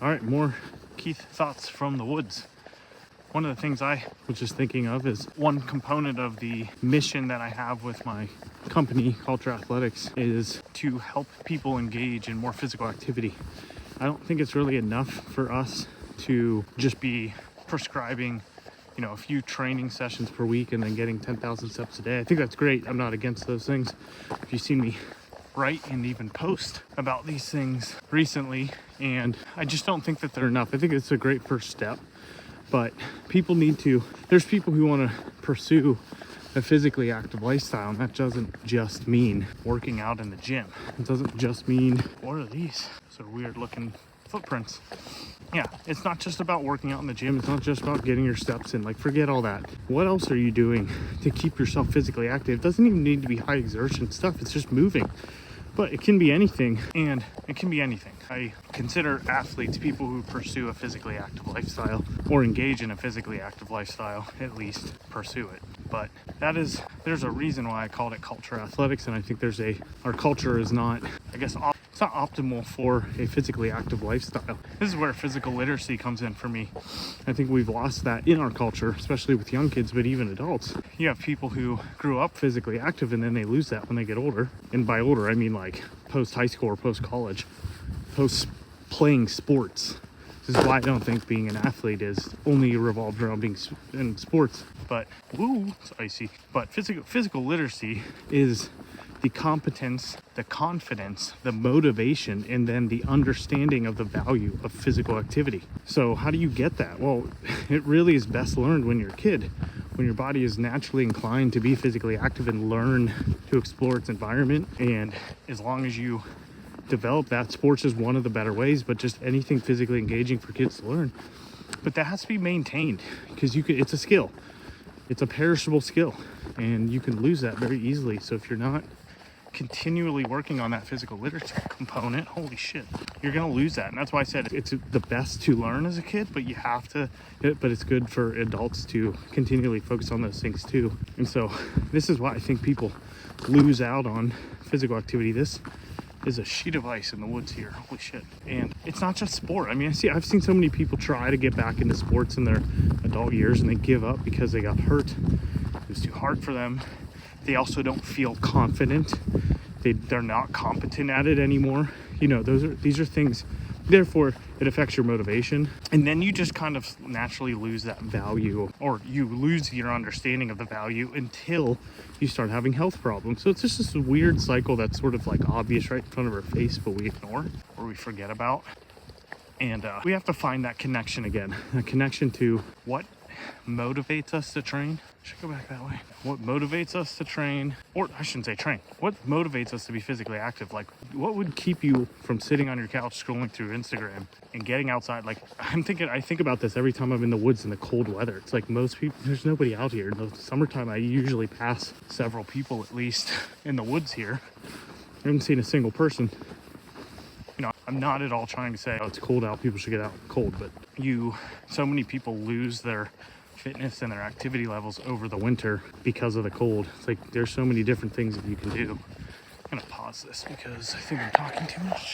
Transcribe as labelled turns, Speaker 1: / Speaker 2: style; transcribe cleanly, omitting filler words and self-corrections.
Speaker 1: All right, more Keith thoughts from the woods. One of the things I was just thinking of is one component of the mission that I have with my company, Culture Athletics, is to help people engage in more physical activity. I don't think it's really enough for us to just be prescribing, a few training sessions per week and then getting 10,000 steps a day. I think that's great. I'm not against those things. If you've seen me write and even post about these things recently, and I just don't think that they're enough. I think it's a great first step, but there's people who want to pursue a physically active lifestyle, and that doesn't just mean working out in the gym. It doesn't just mean, what are these? Sort of weird looking footprints. Yeah, it's not just about working out in the gym. It's not just about getting your steps in. Like, forget all that. What else are you doing to keep yourself physically active? It doesn't even need to be high exertion stuff. It's just moving. But it can be anything, and it can be anything. I consider athletes people who pursue a physically active lifestyle or engage in a physically active lifestyle, at least pursue it. But there's a reason why I called it culture athletics, and I think our culture is not, it's not optimal for a physically active lifestyle. This is where physical literacy comes in for me. I think we've lost that in our culture, especially with young kids, but even adults. You have people who grew up physically active and then they lose that when they get older. And by older, I mean like post high school or post college, post playing sports. This is why I don't think being an athlete is only revolved around being in sports. But it's icy. But physical literacy is the competence, the confidence, the motivation, and then the understanding of the value of physical activity. So how do you get that? Well, it really is best learned when you're a kid, when your body is naturally inclined to be physically active and learn to explore its environment. And as long as you develop that, sports is one of the better ways, but just anything physically engaging for kids to learn. But that has to be maintained, because it's a skill. It's a perishable skill, and you can lose that very easily. So if you're not continually working on that physical literacy component, holy shit, you're gonna lose that. And that's why I said it's the best to learn as a kid, but it's good for adults to continually focus on those things too. And so this is why I think people lose out on physical activity. This is a sheet of ice in the woods here, holy shit. And it's not just sport. I mean, I've seen so many people try to get back into sports in their adult years and they give up because they got hurt. It was too hard for them. They also don't feel confident. They're not competent at it anymore. These are things, therefore it affects your motivation. And then you just kind of naturally lose that value, or you lose your understanding of the value until you start having health problems. So it's just this weird cycle that's sort of like obvious right in front of our face, but we ignore or we forget about. And we have to find that connection again, a connection to what motivates us to train. Should I go back that way? What motivates us to train, or I shouldn't say train, what motivates us to be physically active? Like, what would keep you from sitting on your couch scrolling through Instagram and getting outside? Like, I think about this every time I'm in the woods in the cold weather. It's like most people, there's nobody out here. In the summertime, I usually pass several people at least in the woods here. I haven't seen a single person. I'm not at all trying to say, it's cold out, people should get out cold, but so many people lose their fitness and their activity levels over the winter because of the cold. It's like there's so many different things that you can do. I'm gonna pause this because I think I'm talking too much.